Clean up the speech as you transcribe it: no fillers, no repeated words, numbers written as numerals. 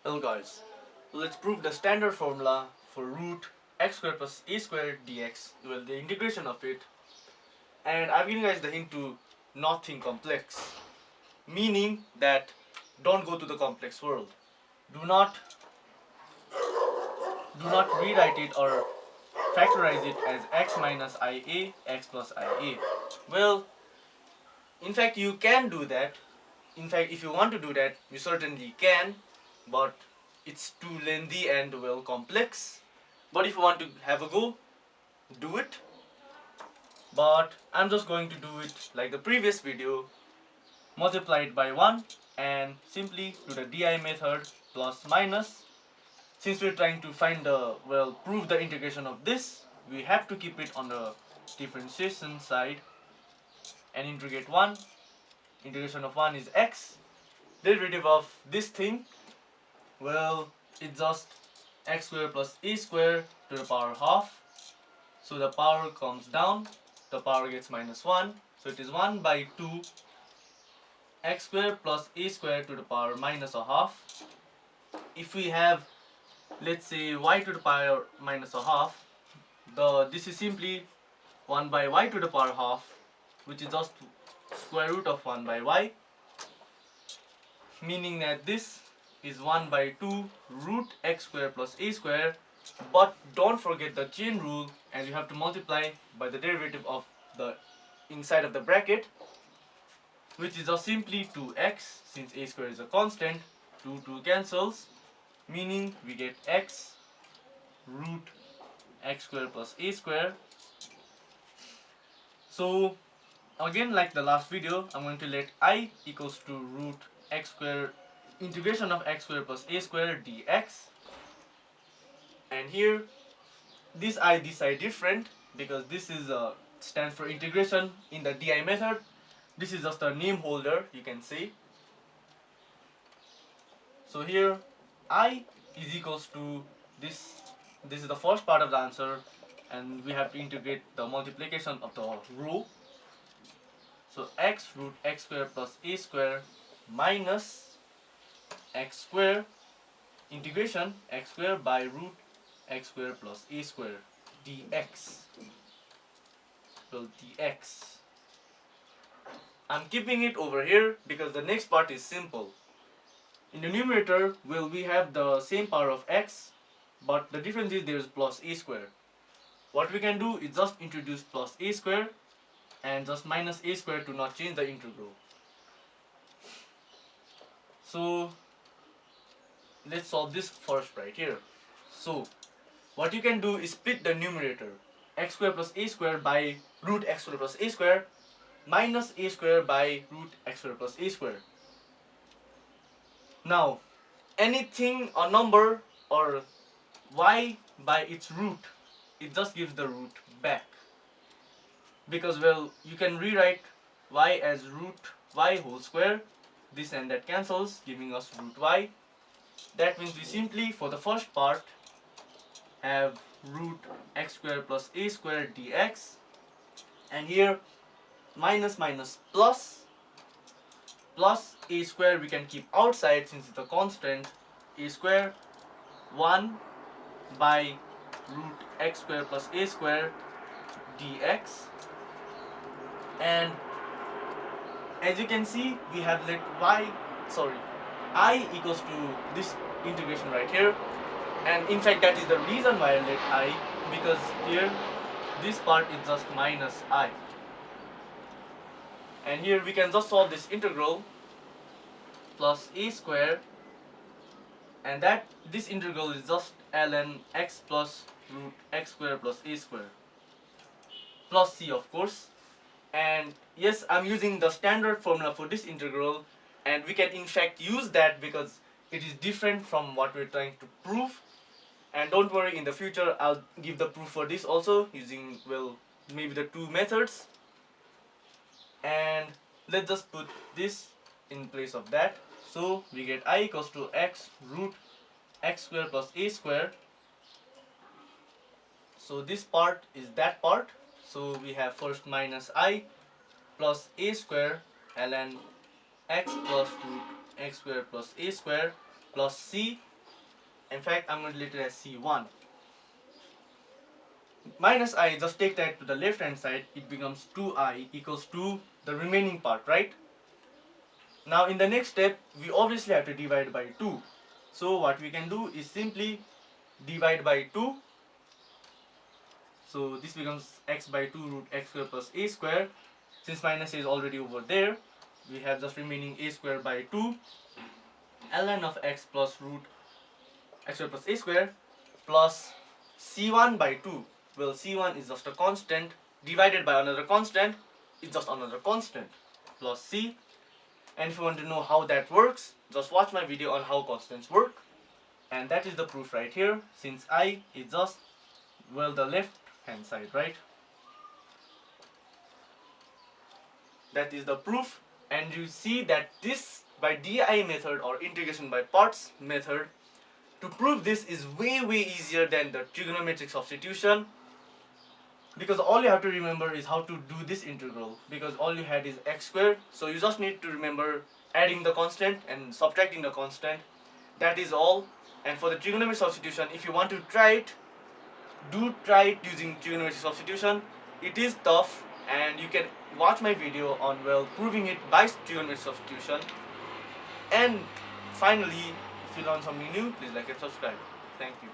Hello guys, let's prove the standard formula for root x squared plus a squared dx, well the integration of it, and I've given you guys the hint to not think complex, meaning that don't go to the complex world. Do not rewrite it or factorize it as x minus ia x plus ia. Well, in fact you can do that. In fact, if you want to do that, you certainly can, but it's too lengthy and well complex. But if you want to have a go, do it. But I'm just going to do it like the previous video, multiply it by 1 and simply do the di method plus minus. Since we're trying to find the, well, prove the integration of this, we have to keep it on the differentiation side and integrate 1. Integration of 1 is x. Derivative of this thing, well, it's just x squared plus a squared to the power half. So the power comes down, the power gets minus 1. So it is 1 by 2 x squared plus a squared to the power minus a half. If we have, let's say, y to the power minus a half, this is simply 1 by y to the power half, which is just square root of 1 by y, meaning that this is 1 by 2 root x squared plus a squared. But don't forget the chain rule, as you have to multiply by the derivative of the inside of the bracket, which is just simply 2x. Since a squared is a constant, 2 cancels, meaning we get x root x squared plus a squared. So again, like the last video, I'm going to let I equals to root x squared integration of x squared plus a squared dx. And here, this I different because this is stands for integration in the di method. This is just a name holder, you can say. So here I is equals to this. This is the first part of the answer, and we have to integrate the multiplication of the row. So x root x squared plus a squared minus x squared integration x squared by root x squared plus a squared dx. Well, dx. I'm keeping it over here because the next part is simple. In the numerator, we have the same power of x, but the difference is there is plus a squared. What we can do is just introduce plus a squared and just minus a squared to not change the integral. So let's solve this first right here. So what you can do is split the numerator, x squared plus a squared by root x squared plus a squared minus a squared by root x squared plus a squared. Now, anything, a number or y by its root, it just gives the root back. Because, well, you can rewrite y as root y whole square. This and that cancels, giving us root y. That means we simply, for the first part, have root x squared plus a squared dx. And here, minus minus plus a square we can keep outside since it's a constant. A square 1 by root x square plus a square dx. And as you can see, we have let I equals to this integration right here. And in fact, that is the reason why I let I, because here this part is just minus I. And here we can just solve this integral plus a square, and that this integral is just ln x plus root x square plus a square plus c, of course. And yes, I'm using the standard formula for this integral, and we can in fact use that because it is different from what we're trying to prove. And don't worry, in the future I'll give the proof for this also using, well, maybe the two methods. And let's just put this in place of that. So we get I equals to x root x square plus a square. So this part is that part. So we have first minus I plus a square ln x plus root x square plus a square plus c. In fact, I'm going to let it as C1. Minus I, just take that to the left hand side, it becomes 2I equals to the remaining part, right? Now in the next step, we obviously have to divide by 2. So what we can do is simply divide by 2. So this becomes x by 2 root x square plus a square. Since minus a is already over there, we have just remaining a square by 2 ln of x plus root x square plus a square plus c1 by 2. Well, c1 is just a constant divided by another constant, it's just another constant, plus c. And if you want to know how that works, just watch my video on how constants work. And that is the proof right here, since I is just, well, the left hand side, right? That is the proof. And you see that this, by DI method or integration by parts method, to prove this is way easier than the trigonometric substitution, because all you have to remember is how to do this integral, because all you had is x squared, so you just need to remember adding the constant and subtracting the constant. That is all. And for the trigonometric substitution, if you want to try it, do try it using trigonometric substitution. It is tough, and you can watch my video on, well, proving it by trigonometric substitution. And finally, if you learn something new, please like and subscribe. Thank you.